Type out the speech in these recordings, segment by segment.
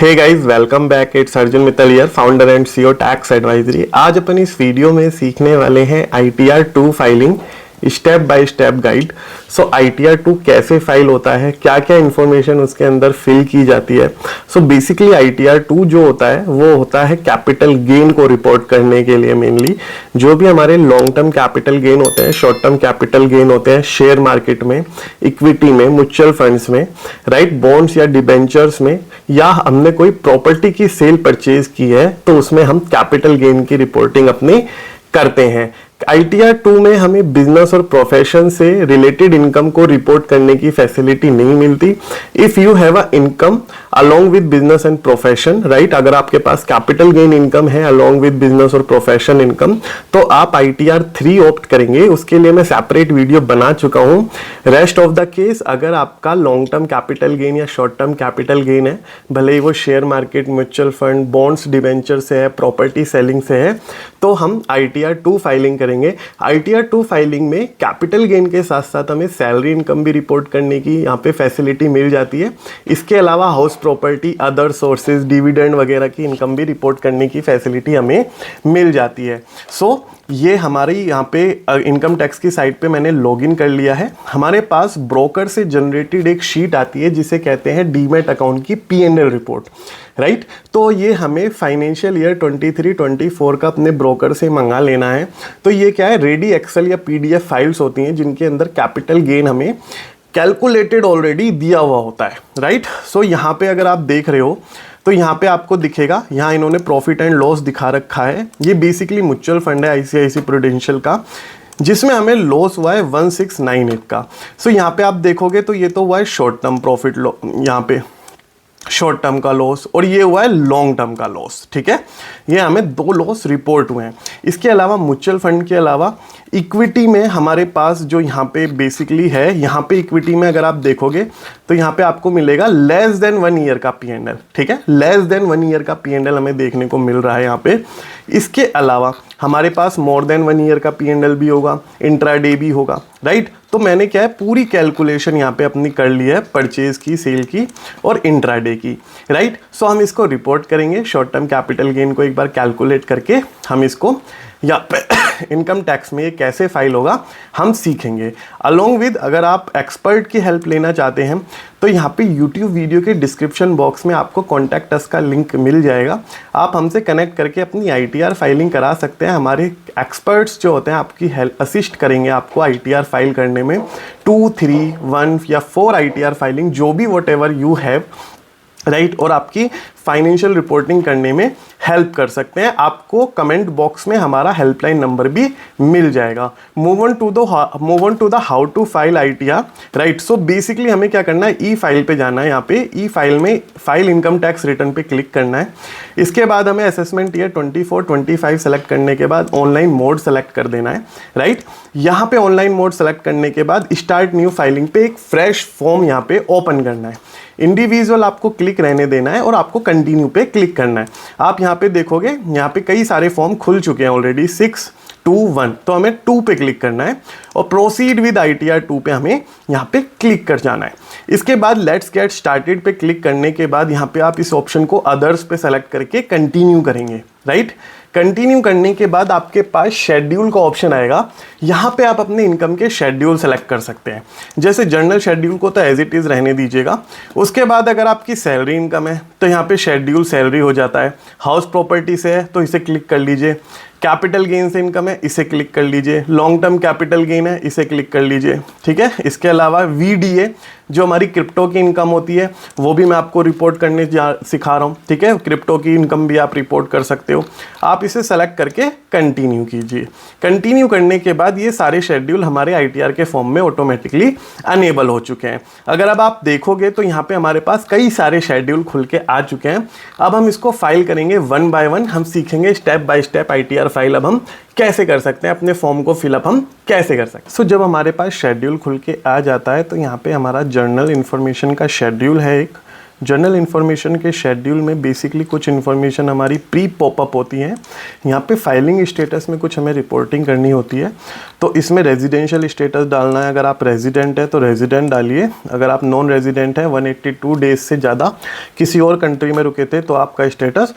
Hey guys, welcome back. It's Arjun Mittal here, founder and CEO tax advisory. आज अपन इस video में सीखने वाले हैं ITR 2 filing step by step guide. So ITR 2 कैसे फाइल होता है, क्या क्या इंफॉर्मेशन उसके अंदर फिल की जाती है। सो बेसिकली ITR 2 जो होता है वो होता है कैपिटल गेन को रिपोर्ट करने के लिए। मेनली जो भी हमारे लॉन्ग टर्म कैपिटल गेन होते हैं, शॉर्ट टर्म कैपिटल गेन होते हैं शेयर मार्केट में, इक्विटी में, म्यूचुअल फंड्स में, राइट, बॉन्ड्स या डिबेंचर्स में, या हमने कोई प्रॉपर्टी की सेल परचेज की है तो उसमें हम कैपिटल गेन की रिपोर्टिंग अपनी करते हैं। ITR 2 में हमें बिजनेस और प्रोफेशन से रिलेटेड इनकम को रिपोर्ट करने की फैसिलिटी नहीं मिलती। If you have a income along with business and profession, right, अगर आपके पास कैपिटल गेन इनकम है अलोंग विद बिजनेस और प्रोफेशन इनकम, तो आप ITR 3 ऑप्ट करेंगे। उसके लिए मैं सेपरेट वीडियो बना चुका हूं। रेस्ट ऑफ द केस, अगर आपका लॉन्ग टर्म कैपिटल गेन या शॉर्ट टर्म कैपिटल गेन है, भले ही वो share market, mutual fund, bonds, debenture से है, प्रॉपर्टी सेलिंग से है, तो हम ITR 2 फाइलिंग करेंगे। ITR 2 फाइलिंग में कैपिटल गेन के साथ साथ हमें सैलरी इनकम भी रिपोर्ट करने की यहाँ पे फैसिलिटी मिल जाती है। इसके अलावा house property, other sources, dividend वगैरह की इनकम भी रिपोर्ट करने की फैसिलिटी हमें मिल जाती है। सो ये हमारी यहाँ पे इनकम टैक्स की साइट पे मैंने लॉगिन कर लिया है। हमारे पास ब्रोकर से जनरेटेड एक शीट आती है जिसे कहते हैं डीमैट अकाउंट की P&L रिपोर्ट, राइट। तो ये हमें फाइनेंशियल ईयर 23-24 का अपने ब्रोकर से मंगा लेना है। तो ये क्या है, रेडी एक्सेल या PDF फाइल्स होती हैं जिनके अंदर कैपिटल गेन हमें कैलकुलेटेड ऑलरेडी दिया हुआ होता है, राइट। सो यहाँ पे अगर आप देख रहे हो तो यहाँ पे आपको दिखेगा, यहाँ इन्होंने प्रॉफिट एंड लॉस दिखा रखा है। ये बेसिकली म्यूचुअल फंड है ICICI प्रूडेंशियल का, जिसमें हमें लॉस हुआ है 1698 का। सो यहाँ पे आप देखोगे तो ये तो हुआ है शॉर्ट टर्म प्रॉफिट, यहाँ पे शॉर्ट टर्म का लॉस, और ये हुआ है लॉन्ग टर्म का लॉस, ठीक है। ये हमें 2 लॉस रिपोर्ट हुए हैं। इसके अलावा म्यूचुअल फंड के अलावा इक्विटी में हमारे पास जो यहाँ पे बेसिकली है, यहाँ पे इक्विटी में अगर आप देखोगे तो यहाँ पे आपको मिलेगा लेस देन 1 ईयर का P&L, ठीक है। लेस देन 1 ईयर का P&L हमें देखने को मिल रहा है यहाँ पे। इसके अलावा हमारे पास मोर देन 1 ईयर का P&L भी होगा, इंट्राडे भी होगा, राइट। तो मैंने क्या है, पूरी कैलकुलेशन यहाँ पे अपनी कर ली है परचेज की, सेल की और इंट्राडे की, राइट। सो हम इसको रिपोर्ट करेंगे। शॉर्ट टर्म कैपिटल गेन को एक बार कैलकुलेट करके हम इसको या इनकम टैक्स में ये कैसे फाइल होगा हम सीखेंगे। अलोंग विद, अगर आप एक्सपर्ट की हेल्प लेना चाहते हैं तो यहाँ पे YouTube वीडियो के डिस्क्रिप्शन बॉक्स में आपको कॉन्टैक्ट अस का लिंक मिल जाएगा। आप हमसे कनेक्ट करके अपनी ITR फाइलिंग करा सकते हैं। हमारे एक्सपर्ट्स जो होते हैं आपकी हेल्प असिस्ट करेंगे आपको ITR फाइल करने में। 2, 3, 1 या 4 ITR फाइलिंग, जो भी what ever you have, right, और आपकी फाइनेंशियल रिपोर्टिंग करने में हेल्प कर सकते हैं। आपको कमेंट बॉक्स में हमारा हेल्पलाइन नंबर भी मिल जाएगा। Move on to the how to file ITR, right. So basically हमें क्या करना है, ई फाइल पे जाना है। यहाँ पे ई फाइल में फाइल इनकम टैक्स रिटर्न पे क्लिक करना है। इसके बाद हमें असेसमेंट ईयर 24-25 सेलेक्ट करने के बाद ऑनलाइन मोड सेलेक्ट कर देना है, राइट। यहाँ पे ऑनलाइन मोड सेलेक्ट करने के बाद स्टार्ट न्यू फाइलिंग पे एक फ्रेश फॉर्म यहाँ पे ओपन करना है। इंडिविजुअल आपको क्लिक रहने देना है और आपको कंटिन्यू पे क्लिक करना है। आप यहाँ पे देखोगे यहाँ पे कई सारे फॉर्म खुल चुके हैं ऑलरेडी, 6, 2, 1, तो हमें 2 पे क्लिक करना है और प्रोसीड विद ITR 2 पे हमें यहाँ पे क्लिक कर जाना है। इसके बाद लेट्स गेट स्टार्टेड पे क्लिक करने के बाद यहाँ पे आप इस ऑप्शन को अदर्स पे सेलेक्ट करके कंटिन्यू करेंगे, राइट। कंटिन्यू करने के बाद आपके पास शेड्यूल का ऑप्शन आएगा। यहाँ पे आप अपने इनकम के शेड्यूल सेलेक्ट कर सकते हैं। जैसे जनरल शेड्यूल को तो एज इट इज़ रहने दीजिएगा। उसके बाद अगर आपकी सैलरी इनकम है तो यहाँ पे शेड्यूल सैलरी हो जाता है। हाउस प्रॉपर्टी से है तो इसे क्लिक कर लीजिए। कैपिटल गेन से इनकम है, इसे क्लिक कर लीजिए। लॉन्ग टर्म कैपिटल गेन है, इसे क्लिक कर लीजिए, ठीक है। इसके अलावा VDA जो हमारी क्रिप्टो की इनकम होती है वो भी मैं आपको रिपोर्ट करने सिखा रहा हूँ, ठीक है। क्रिप्टो की इनकम भी आप रिपोर्ट कर सकते हो। आप इसे सेलेक्ट करके कंटिन्यू कीजिए। कंटिन्यू करने के बाद ये सारे शेड्यूल हमारे ITR के फॉर्म में ऑटोमेटिकली अनेबल हो चुके हैं। अगर अब आप देखोगे तो यहाँ पे हमारे पास कई सारे शेड्यूल खुल के आ चुके हैं। अब हम इसको फाइल करेंगे 1 बाय 1। हम सीखेंगे step by step ITR file अब हम कैसे कर सकते हैं, अपने फॉर्म को फिलअप हम कैसे कर सकते हैं। सो जब हमारे पास शेड्यूल खुल के आ जाता है तो यहाँ पे हमारा जर्नल इन्फॉर्मेशन का शेड्यूल है एक, जर्नल इन्फॉर्मेशन के शेड्यूल में बेसिकली कुछ इन्फॉर्मेशन हमारी प्री पॉपअप होती है। यहाँ पे फाइलिंग स्टेटस में कुछ हमें रिपोर्टिंग करनी होती है, तो इसमें रेजिडेंशियल स्टेटस डालना है। अगर आप रेजिडेंट है तो रेजिडेंट डालिए, अगर आप नॉन रेजिडेंट है 182 डेज से ज़्यादा किसी और कंट्री में रुके थे तो आपका स्टेटस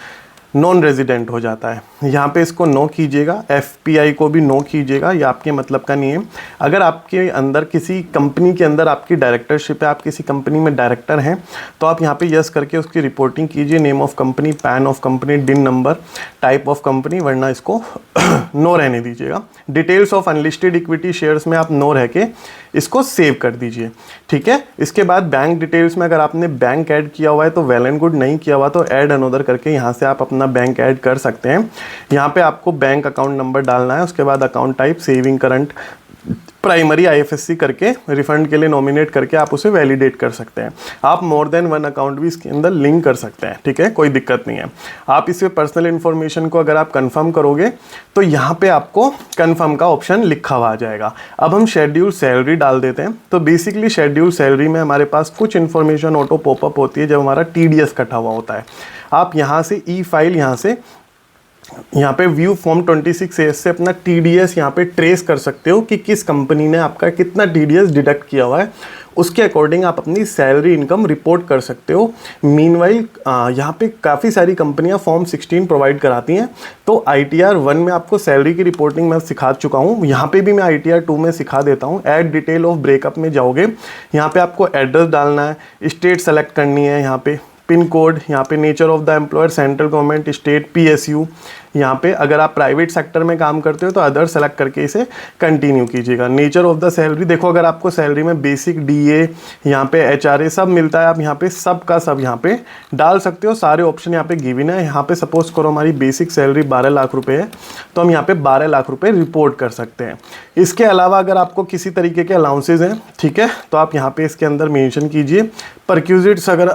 नॉन रेजिडेंट हो जाता है। यहाँ पे इसको नो कीजिएगा, एफपीआई को भी नो कीजिएगा, ये आपके मतलब का नहीं है। अगर आपके अंदर किसी कंपनी के अंदर आपकी डायरेक्टरशिप है, आप किसी कंपनी में डायरेक्टर हैं, तो आप यहाँ पे यस करके उसकी रिपोर्टिंग कीजिए। Name of company, pan of company, डिन नंबर, टाइप ऑफ कंपनी, वरना इसको नो रहने दीजिएगा। Details of unlisted equity shares में आप नो रह के इसको सेव कर दीजिए, ठीक है। इसके बाद बैंक डिटेल्स में अगर आपने बैंक ऐड किया हुआ है तो वेल एंड गुड, नहीं किया हुआ तो ऐड अनदर करके यहाँ से आप अपना बैंक ऐड कर सकते हैं। यहाँ पे आपको बैंक अकाउंट नंबर डालना है, उसके बाद account type, saving, current, primary, IFSC करके रिफंड के लिए नॉमिनेट करके आप उसे वैलिडेट कर सकते हैं। आप मोर देन वन अकाउंट भी इसके अंदर लिंक कर सकते हैं, ठीक है, कोई दिक्कत नहीं है। आप इसमें पर्सनल इन्फॉर्मेशन को अगर आप कंफर्म करोगे तो यहाँ पे आपको कंफर्म का ऑप्शन लिखा हुआ आ जाएगा। अब हम शेड्यूल सैलरी डाल देते हैं। तो बेसिकली शेड्यूल सैलरी में हमारे पास कुछ इन्फॉर्मेशन ऑटो पॉपअप होती है जब हमारा टीडीएस कटा हुआ होता है। आप यहाँ से ई फाइल, यहाँ पे व्यू फॉर्म 26A से अपना टीडीएस यहाँ पे ट्रेस कर सकते हो कि किस कंपनी ने आपका कितना टीडीएस डिडक्ट किया हुआ है। उसके अकॉर्डिंग आप अपनी सैलरी इनकम रिपोर्ट कर सकते हो। मीनवाइल यहाँ पे काफ़ी सारी कंपनियाँ फॉर्म 16 प्रोवाइड कराती हैं। तो ITR 1 में आपको सैलरी की रिपोर्टिंग मैं सिखा चुका हूँ, यहाँ पे भी मैं ITR 2 में सिखा देता हूँ। ऐड डिटेल ऑफ ब्रेकअप में जाओगे, यहाँ पे आपको एड्रेस डालना है, स्टेट सेलेक्ट करनी है, यहाँ पे पिन कोड, यहाँ पे nature of the employer, central government, state, PSU। यहाँ पे अगर आप प्राइवेट सेक्टर में काम करते हो तो अदर सेलेक्ट करके इसे कंटिन्यू कीजिएगा। नेचर ऑफ द सैलरी, देखो अगर आपको सैलरी में बेसिक, DA, यहाँ पे HRA सब मिलता है, आप यहाँ पे सब का सब यहाँ पे डाल सकते हो। सारे ऑप्शन यहाँ पे गिवन है। यहाँ पे सपोज करो हमारी बेसिक सैलरी 12 लाख रुपए है, तो हम यहाँ पे 12 लाख रुपए रिपोर्ट कर सकते हैं। इसके अलावा अगर आपको किसी तरीके के अलाउंसेज हैं, ठीक है, तो आप यहाँ पे इसके अंदर मेंशन कीजिए। परक्यूजिट्स अगर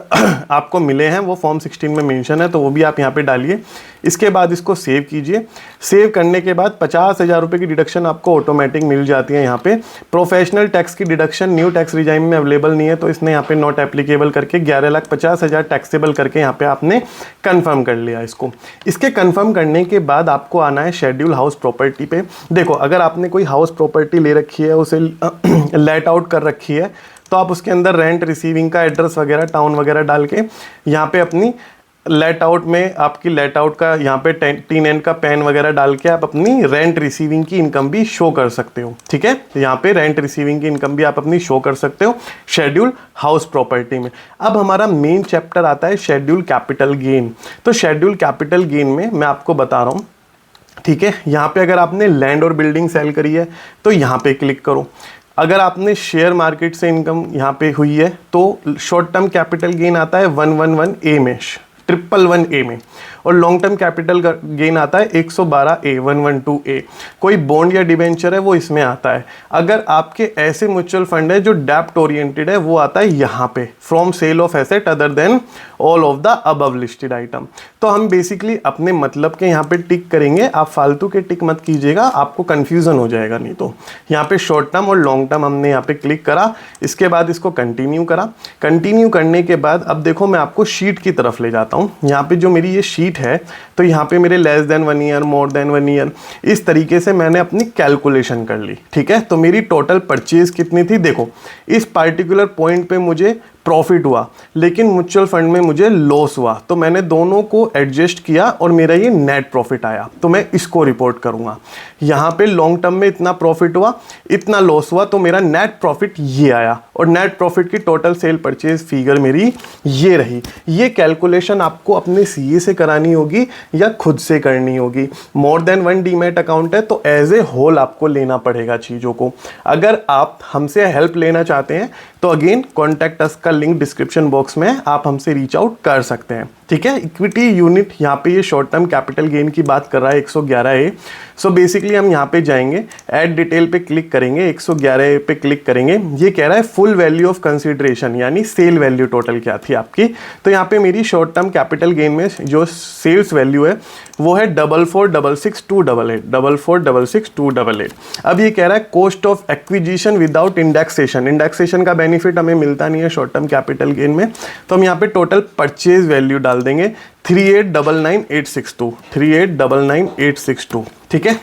आपको मिले हैं वो फॉर्म 16 में मेंशन है, तो वो भी आप यहाँ पे डालिए। इसके बाद इसको सेव कीजिए। सेव करने के बाद 50,000 रुपये की डिडक्शन आपको ऑटोमेटिक मिल जाती है। यहाँ पे प्रोफेशनल टैक्स की डिडक्शन न्यू टैक्स रिजाइम में अवेलेबल नहीं है, तो इसने यहाँ पे नॉट एप्लीकेबल करके 11,50,000 टैक्सेबल करके यहाँ पे आपने कंफर्म कर लिया इसको। इसके कंफर्म करने के बाद आपको आना है शेड्यूल हाउस प्रॉपर्टी पे। देखो अगर आपने कोई हाउस प्रॉपर्टी ले रखी है, उसे लेट आउट कर रखी है, तो आप उसके अंदर रेंट रिसीविंग का एड्रेस वगैरह, टाउन वगैरह डाल के यहाँ पे अपनी लेट आउट में आपकी लेट आउट का यहाँ पे TNN का पैन वगैरह डाल के आप अपनी रेंट रिसीविंग की इनकम भी शो कर सकते हो, ठीक है। यहाँ पे रेंट रिसीविंग की इनकम भी आप अपनी शो कर सकते हो शेड्यूल हाउस प्रॉपर्टी में। अब हमारा मेन चैप्टर आता है शेड्यूल कैपिटल गेन। तो शेड्यूल कैपिटल गेन में मैं आपको बता रहा हूँ, ठीक है। यहाँ पे अगर आपने लैंड और बिल्डिंग सेल करी है तो यहाँ पे क्लिक करो। अगर आपने शेयर मार्केट से इनकम यहाँ पे हुई है तो शॉर्ट टर्म कैपिटल गेन आता है 111A में, 111A में, और लॉन्ग टर्म कैपिटल गेन आता है 112A, 112A। कोई बॉन्ड या डिबेंचर है वो इसमें आता है। अगर आपके ऐसे म्यूचुअल फंड है जो डेप्ट ओरिएंटेड है, वो आता है यहाँ पे, from sale of asset other than all of the above listed item. तो हम बेसिकली अपने मतलब के यहाँ पे टिक करेंगे, आप फालतू के टिक मत कीजिएगा, आपको कंफ्यूजन हो जाएगा नहीं तो। यहाँ पे शॉर्ट टर्म और लॉन्ग टर्म हमने यहाँ पे क्लिक करा, इसके बाद इसको कंटिन्यू करा। कंटिन्यू करने के बाद अब देखो मैं आपको शीट की तरफ ले जाता हूँ। यहाँ पे जो मेरी ये शीट है, तो यहाँ पे मेरे less than 1 year, more than 1 year, इस तरीके से मैंने अपनी कैलकुलेशन कर ली, ठीक है। तो मेरी टोटल परचेज कितनी थी, देखो इस पार्टिकुलर पॉइंट पे मुझे प्रॉफिट हुआ, लेकिन म्यूचुअल फंड में मुझे लॉस हुआ, तो मैंने दोनों को एडजस्ट किया और मेरा ये नेट प्रॉफिट आया, तो मैं इसको रिपोर्ट करूंगा। यहाँ पे लॉन्ग टर्म में इतना प्रॉफिट हुआ, इतना लॉस हुआ, तो मेरा नेट प्रॉफिट ये आया, और नेट प्रॉफिट की टोटल सेल परचेज फिगर मेरी ये रही। ये कैलकुलेशन आपको अपने CA से करानी होगी या खुद से करनी होगी। मोर देन 1 डीमैट अकाउंट है तो एज ए होल आपको लेना पड़ेगा चीज़ों को। अगर आप हमसे हेल्प लेना चाहते हैं तो अगेन कॉन्टैक्ट अस का लिंक डिस्क्रिप्शन बॉक्स में, आप हमसे रीच आउट कर सकते हैं, ठीक है। इक्विटी यूनिट यहाँ पे ये शॉर्ट टर्म कैपिटल गेन की बात कर रहा है 111A। सो बेसिकली हम यहाँ पे जाएंगे, ऐड डिटेल पे क्लिक करेंगे, 111A पे क्लिक करेंगे। ये कह रहा है फुल वैल्यू ऑफ कंसिडरेशन, यानी सेल वैल्यू टोटल क्या थी आपकी। तो यहाँ पे मेरी शॉर्ट टर्म कैपिटल गेन में जो सेल्स वैल्यू है वो है 4466,288, 4466,288। अब ये कह रहा है cost of acquisition without indexation. Indexation का बेनिफिट हमें मिलता नहीं है short term term capital gain में। तो हम यहाँ पे टोटल परचेज वैल्यू डाल देंगे 3899,862, 3899,862, ठीक है।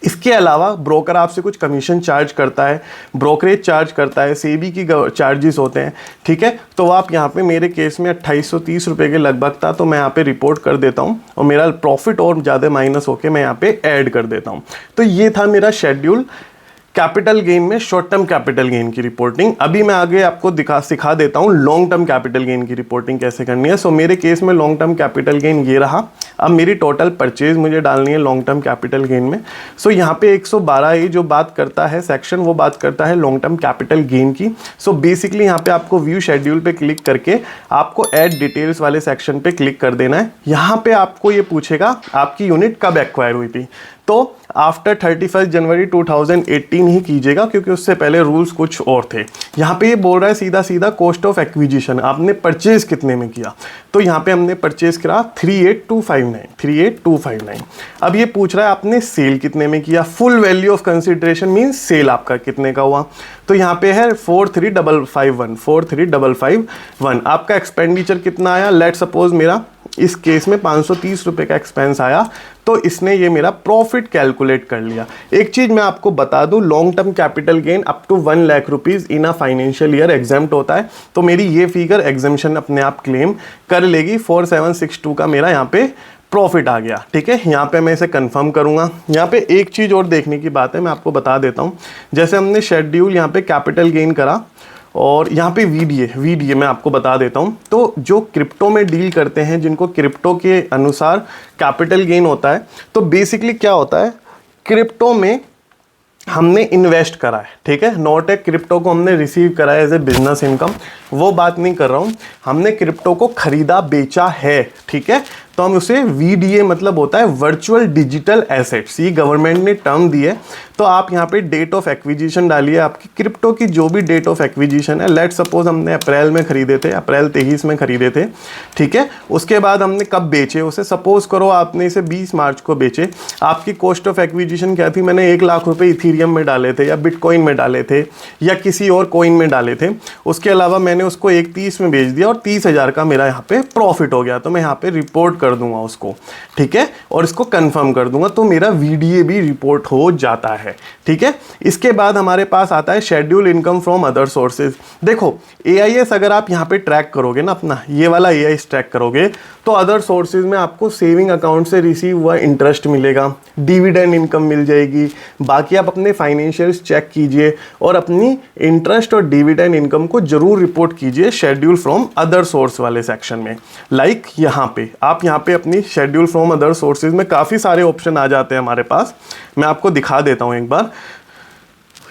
इसके अलावा ब्रोकर आपसे कुछ कमीशन चार्ज करता है, ब्रोकरेज चार्ज करता है, सेबी की चार्जेस होते हैं, ठीक है। तो आप यहाँ पे मेरे केस में 2830 रुपये के लगभग था, तो मैं यहाँ पे रिपोर्ट कर देता हूँ और मेरा प्रॉफिट और ज़्यादा माइनस होके मैं यहाँ पे ऐड कर देता हूँ। तो ये था मेरा शेड्यूल कैपिटल गेन में शॉर्ट टर्म कैपिटल गेन की रिपोर्टिंग। अभी मैं आगे आपको सिखा देता हूँ लॉन्ग टर्म कैपिटल गेन की रिपोर्टिंग कैसे करनी है। सो मेरे केस में लॉन्ग टर्म कैपिटल गेन ये रहा। अब मेरी टोटल परचेज मुझे डालनी है लॉन्ग टर्म कैपिटल गेन में। सो यहाँ पे 112 जो बात करता है सेक्शन, वो बात करता है लॉन्ग टर्म कैपिटल गेन की। सो बेसिकली यहाँ पे आपको व्यू शेड्यूल पे क्लिक करके आपको ऐड डिटेल्स वाले सेक्शन पे क्लिक कर देना है। यहाँ पे आपको ये पूछेगा आपकी यूनिट कब एक्वायर हुई थी, तो आफ्टर 31 जनवरी 2018 ही कीजिएगा, क्योंकि उससे पहले रूल्स कुछ और थे। यहाँ पे ये बोल रहा है सीधा सीधा कॉस्ट ऑफ एक्विजिशन, आपने परचेज कितने में किया। तो यहाँ पे हमने परचेज करा 38,259। अब ये पूछ रहा है आपने सेल कितने में किया। Full value of consideration means sale आपका कितने का हुआ। तो यहाँ पे है 43,551। आपका एक्सपेंडिचर कितना आया, लेट सपोज मेरा इस केस में 530 रुपये का एक्सपेंस आया, तो इसने ये मेरा प्रॉफिट कैलकुलेट कर लिया। एक चीज मैं आपको बता दूं, long term capital gain up to 1 lakh rupees in a financial year exempt होता है। तो मेरी ये फिगर एग्जाम्शन अपने आप क्लेम कर लेगी। 4762 का मेरा यहाँ पे प्रॉफिट आ गया, ठीक है। यहाँ पे मैं इसे कंफर्म करूंगा। यहाँ पे एक चीज और देखने की बात है, मैं आपको बता देता हूँ। जैसे हमने शेड्यूल यहाँ पे कैपिटल गेन करा और यहाँ पे वीडीए मैं आपको बता देता हूँ। तो जो क्रिप्टो में डील करते हैं, जिनको क्रिप्टो के अनुसार कैपिटल गेन होता है, तो बेसिकली क्या होता है, क्रिप्टो में हमने इन्वेस्ट करा है, ठीक है। नॉट ए क्रिप्टो को हमने रिसीव करा है एज ए बिजनेस इनकम, वो बात नहीं कर रहा हूँ। हमने क्रिप्टो को खरीदा बेचा है, ठीक है। तो हम उसे वीडीए मतलब होता है वर्चुअल डिजिटल एसेट्स, ये गवर्नमेंट ने टर्म दी है। तो आप यहाँ पे डेट ऑफ एक्विजिशन डालिए, आपकी क्रिप्टो की जो भी डेट ऑफ एक्विजिशन है। लेट सपोज हमने अप्रैल में खरीदे थे, अप्रैल 23 में खरीदे थे, ठीक है। उसके बाद हमने कब बेचे उसे, सपोज करो आपने इसे 20 मार्च को बेचे। आपकी कॉस्ट ऑफ एक्विजिशन क्या थी, मैंने 1 लाख रुपए इथीरियम में डाले थे या बिटकॉइन में डाले थे या किसी और कॉइन में डाले थे। उसके अलावा मैंने उसको 1.30 में बेच दिया और 30,000 का मेरा यहाँ पे प्रॉफिट हो गया। तो मैं यहाँ पे रिपोर्ट कर दूंगा उसको, ठीक है, और इसको कंफर्म कर दूंगा, तो मेरा वीडीए भी रिपोर्ट हो जाता है, ठीक है। इसके बाद हमारे पास आता है schedule income from other sources. देखो एआईएस अगर आप यहाँ पे ट्रैक करोगे ना, अपना ये वाला एआईएस ट्रैक करोगे, तो अदर सोर्सेज में आपको सेविंग अकाउंट से रिसीव हुआ इंटरेस्ट मिलेगा, डिविडेंड इनकम मिल जाएगी। बाकी आप अपने फाइनेंशियल्स चेक कीजिए और अपनी इंटरेस्ट और डिविडेंड इनकम को जरूर रिपोर्ट कीजिए शेड्यूल फ्रॉम अदर सोर्स वाले सेक्शन में। लाइक यहाँ पे आप यहाँ पे अपनी शेड्यूल फ्रॉम अदर सोर्सेज में काफ़ी सारे ऑप्शन आ जाते हैं हमारे पास। मैं आपको दिखा देता हूँ एक बार।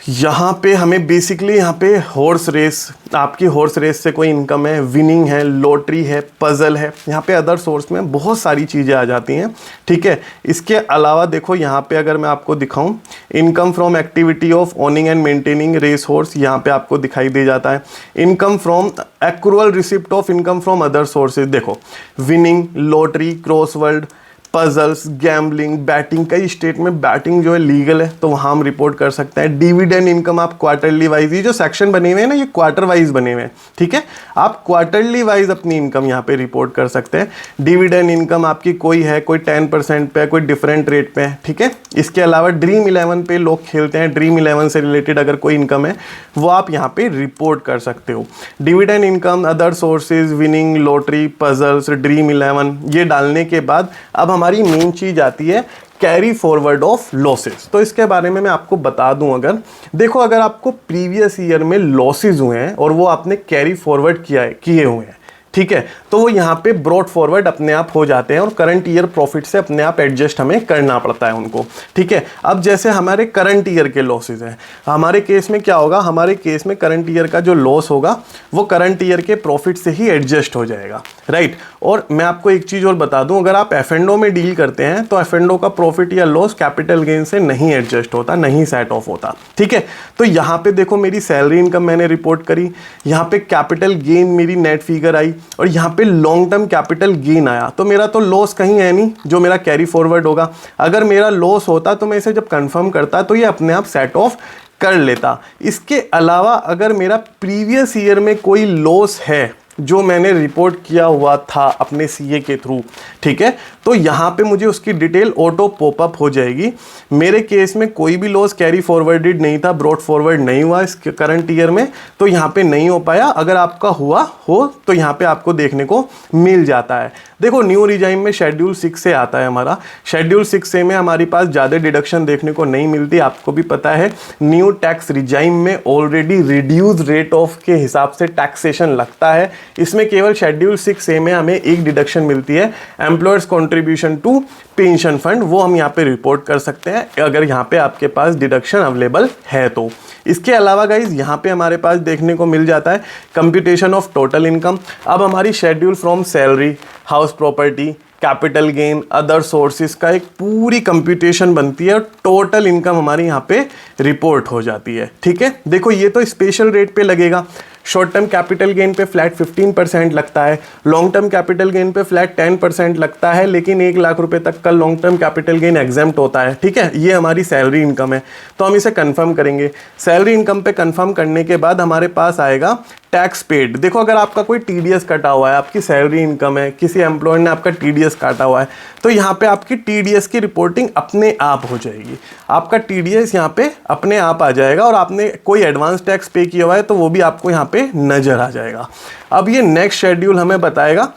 यहाँ पे हमें बेसिकली यहाँ पे हॉर्स रेस, आपकी हॉर्स रेस से कोई इनकम है, विनिंग है, लॉटरी है, पजल है, यहाँ पे अदर सोर्स में बहुत सारी चीज़ें आ जाती हैं, ठीक है। इसके अलावा देखो यहाँ पे अगर मैं आपको दिखाऊं, income from activity of owning and maintaining race horse, यहाँ पे आपको दिखाई दे जाता है। Income from accrual receipt of income from other sources, देखो winning, lottery, crossword, puzzles, gambling, betting. कई स्टेट में बैटिंग जो है लीगल है, तो वहाँ हम रिपोर्ट कर सकते हैं। डिविडेंड इनकम आप क्वार्टरली वाइज, ये जो सेक्शन बने हुए हैं ना, ये क्वार्टर वाइज बने हुए हैं, ठीक है। आप क्वार्टरली वाइज अपनी इनकम यहाँ पे रिपोर्ट कर सकते हैं। डिविडेंड इनकम आपकी कोई है, कोई 10% पे है, कोई डिफरेंट रेट पे है, ठीक है। इसके अलावा ड्रीम 11 पे लोग खेलते हैं, ड्रीम 11 से रिलेटेड अगर कोई इनकम है वो आप यहाँ पे रिपोर्ट कर सकते हो। Dividend income, other sources, winning, lottery, puzzles, dream 11, ये डालने के बाद अब हमारी मेन चीज आती है कैरी फॉरवर्ड ऑफ लॉसेस। तो इसके बारे में मैं आपको बता दूं, अगर देखो अगर आपको प्रीवियस ईयर में लॉसेस हुए हैं और वो आपने कैरी फॉरवर्ड किए हुए हैं, ठीक है, तो वो यहाँ पे ब्रॉट फॉरवर्ड अपने आप हो जाते हैं और करंट ईयर प्रॉफिट से अपने आप एडजस्ट हमें करना पड़ता है उनको, ठीक है। अब जैसे हमारे करंट ईयर के लॉसेस हैं, हमारे केस में क्या होगा, हमारे केस में करंट ईयर का जो लॉस होगा वो करंट ईयर के प्रॉफिट से ही एडजस्ट हो जाएगा, राइट। और मैं आपको एक चीज़ और बता दूं, अगर आप एफ&ओ में डील करते हैं तो एफ&ओ का प्रॉफिट या लॉस कैपिटल गेन से नहीं एडजस्ट होता, नहीं सेट ऑफ होता, ठीक है। तो यहाँ पे देखो मेरी सैलरी इनकम मैंने रिपोर्ट करी, यहाँ पे कैपिटल गेन मेरी नेट फिगर आई और यहाँ पे लॉन्ग टर्म कैपिटल गेन आया। तो मेरा तो लॉस कहीं है नहीं जो मेरा कैरी फॉरवर्ड होगा। अगर मेरा लॉस होता तो मैं इसे जब कंफर्म करता तो ये अपने आप सेट ऑफ कर लेता। इसके अलावा अगर मेरा प्रीवियस ईयर में कोई लॉस है जो मैंने रिपोर्ट किया हुआ था अपने सीए के थ्रू, ठीक है, तो यहाँ पे मुझे उसकी डिटेल ऑटो पॉपअप हो जाएगी। मेरे केस में कोई भी लॉस कैरी फॉरवर्डेड नहीं था, ब्रॉट फॉरवर्ड नहीं हुआ इस करंट ईयर में, तो यहाँ पे नहीं हो पाया। अगर आपका हुआ हो तो यहाँ पे आपको देखने को मिल जाता है। देखो न्यू रिजाइम में शेड्यूल 6 से आता है हमारा। शेड्यूल 6 से में हमारे पास ज़्यादा डिडक्शन देखने को नहीं मिलती। आपको भी पता है न्यू टैक्स रिजाइम में ऑलरेडी रिड्यूस रेट ऑफ के हिसाब से टैक्सेशन लगता है। इसमें केवल शेड्यूल 6A में हमें एक डिडक्शन मिलती है, employers contribution to pension fund, वो हम यहाँ पे रिपोर्ट कर सकते हैं अगर यहाँ पे आपके पास डिडक्शन अवेलेबल है तो। इसके अलावा गाइज यहाँ पे हमारे पास देखने को मिल जाता है कंप्यूटेशन ऑफ टोटल इनकम। अब हमारी schedule from salary, house property, capital gain, other sources का एक पूरी कंप्यूटेशन बनती है और टोटल इनकम हमारी यहाँ पे रिपोर्ट हो जाती है। ठीक है, देखो ये तो स्पेशल रेट पे लगेगा। शॉर्ट टर्म कैपिटल गेन पे फ्लैट 15% लगता है, लॉन्ग टर्म कैपिटल गेन पे फ्लैट 10% लगता है, लेकिन 1 लाख रुपए तक का long term capital gain exempt होता है। ठीक है, ये हमारी सैलरी इनकम है, तो हम इसे कंफर्म करेंगे। सैलरी इनकम पे कंफर्म करने के बाद हमारे पास आएगा टैक्स पेड। देखो अगर आपका कोई टीडीएस कटा हुआ है, आपकी सैलरी इनकम है, किसी एम्प्लॉयर ने आपका टीडीएस काटा हुआ है, तो यहाँ पे आपकी टीडीएस की रिपोर्टिंग अपने आप हो जाएगी। आपका टीडीएस यहाँ पे अपने आप आ जाएगा और आपने कोई एडवांस टैक्स पे किया हुआ है तो वो भी आपको यहाँ पे नजर आ जाएगा। अब ये नेक्स्ट शेड्यूल हमें बताएगा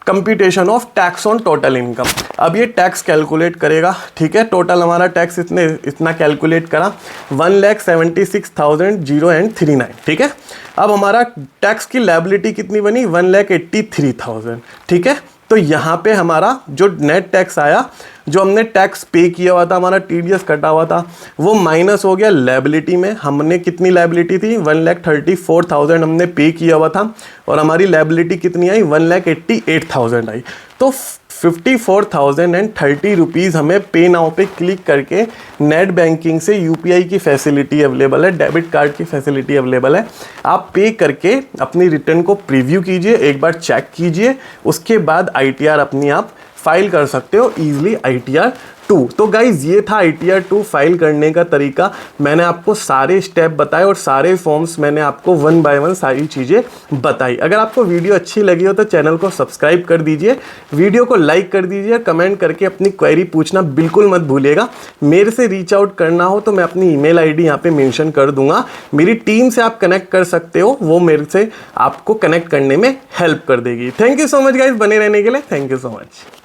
computation of tax on total income. अब ये टैक्स कैलकुलेट करेगा। ठीक है, टोटल हमारा टैक्स इतना कैलकुलेट करा 1,76,039। ठीक है, अब हमारा टैक्स की लायबिलिटी कितनी बनी 1,83,000। ठीक है, तो यहाँ पे हमारा जो नेट टैक्स आया, जो हमने टैक्स पे किया हुआ था, हमारा टीडीएस कटा हुआ था, वो माइनस हो गया लायबिलिटी में। हमने कितनी लायबिलिटी थी 1,34,000 हमने पे किया हुआ था और हमारी लायबिलिटी कितनी आई 1,88,000 आई। तो 54,030 रुपीज़ हमें पे नाउ पे क्लिक करके नेट बैंकिंग से यूपीआई की फैसिलिटी अवेलेबल है, डेबिट कार्ड की फैसिलिटी अवेलेबल है। आप पे करके अपनी रिटर्न को प्रीव्यू कीजिए, एक बार चेक कीजिए, उसके बाद आईटीआर अपनी आप फाइल कर सकते हो इजीली ITR 2। तो गाइज ये था ITR 2 फाइल करने का तरीका। मैंने आपको सारे स्टेप बताए और सारे फॉर्म्स मैंने आपको 1 बाय 1 सारी चीज़ें बताई। अगर आपको वीडियो अच्छी लगी हो तो चैनल को सब्सक्राइब कर दीजिए, वीडियो को लाइक कर दीजिए, कमेंट करके अपनी क्वेरी पूछना बिल्कुल मत भूलिएगा। मेरे से रीच आउट करना हो तो मैं अपनी ईमेल ID यहाँ पे मेंशन कर दूंगा। मेरी टीम से आप कनेक्ट कर सकते हो, वो मेरे से आपको कनेक्ट करने में हेल्प कर देगी। Thank you so much guys, बने रहने के लिए थैंक यू सो मच।